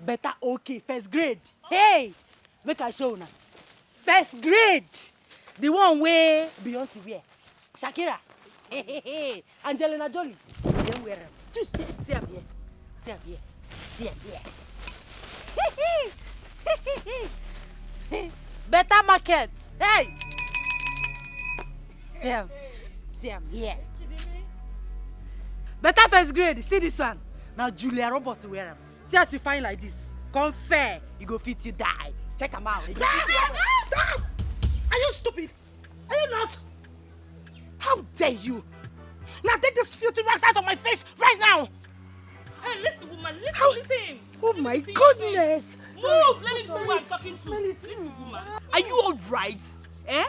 better okay, first grade. Hey, make I show now. First grade. The one where Beyonce wear. Shakira. Hey. Angelina Jolie. They wear them. Just see up here. See up here. See up here. Better market. Hey. See up here. Better first grade. See this one. Now Julia Roberts wear them. See as you find like this. Come fair. You go fit you die. Check them out. Are you stupid? Are you not? How dare you? Now take this filthy rags out of my face right now! Hey, listen, woman, listen. Oh my goodness! Move, let me see who I'm talking to. Listen, woman. Are you alright? Eh?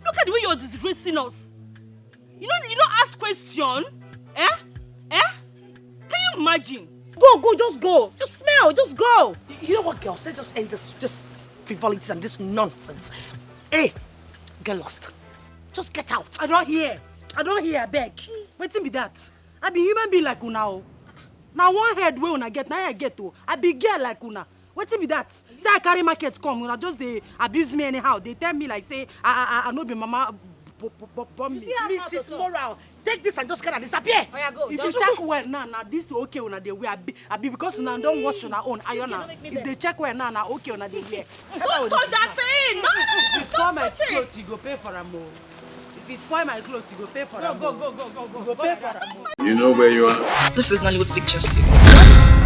Look at the way you're disgracing us. You don't ask question. Eh? Eh? Can you imagine? Go, just go. Just smell, just go. You know what, girls? Let's just end this frivolities and this nonsense. Hey, get lost. Just get out. I don't hear, I beg. Wetin be that? I be human being like una. Now one head wey una get, now I get to. I be girl like una. Wetin be that? Say I carry market come, una just they abuse me anyhow. They tell me like say I no be mama bomb me. Mrs. Moral, take this and just get and disappear. Oh, yeah, go. If you check well now, this okay una dey wear. I be because una don't wash una own iron. If they check well now, okay una dey wear. Don't touch that thing! No! If you spoil my clothes, you go pay for them more. If you spoil my clothes, you go pay for them. Go. You go pay for them more. You know where you are? This is Nollywood Pictures TV.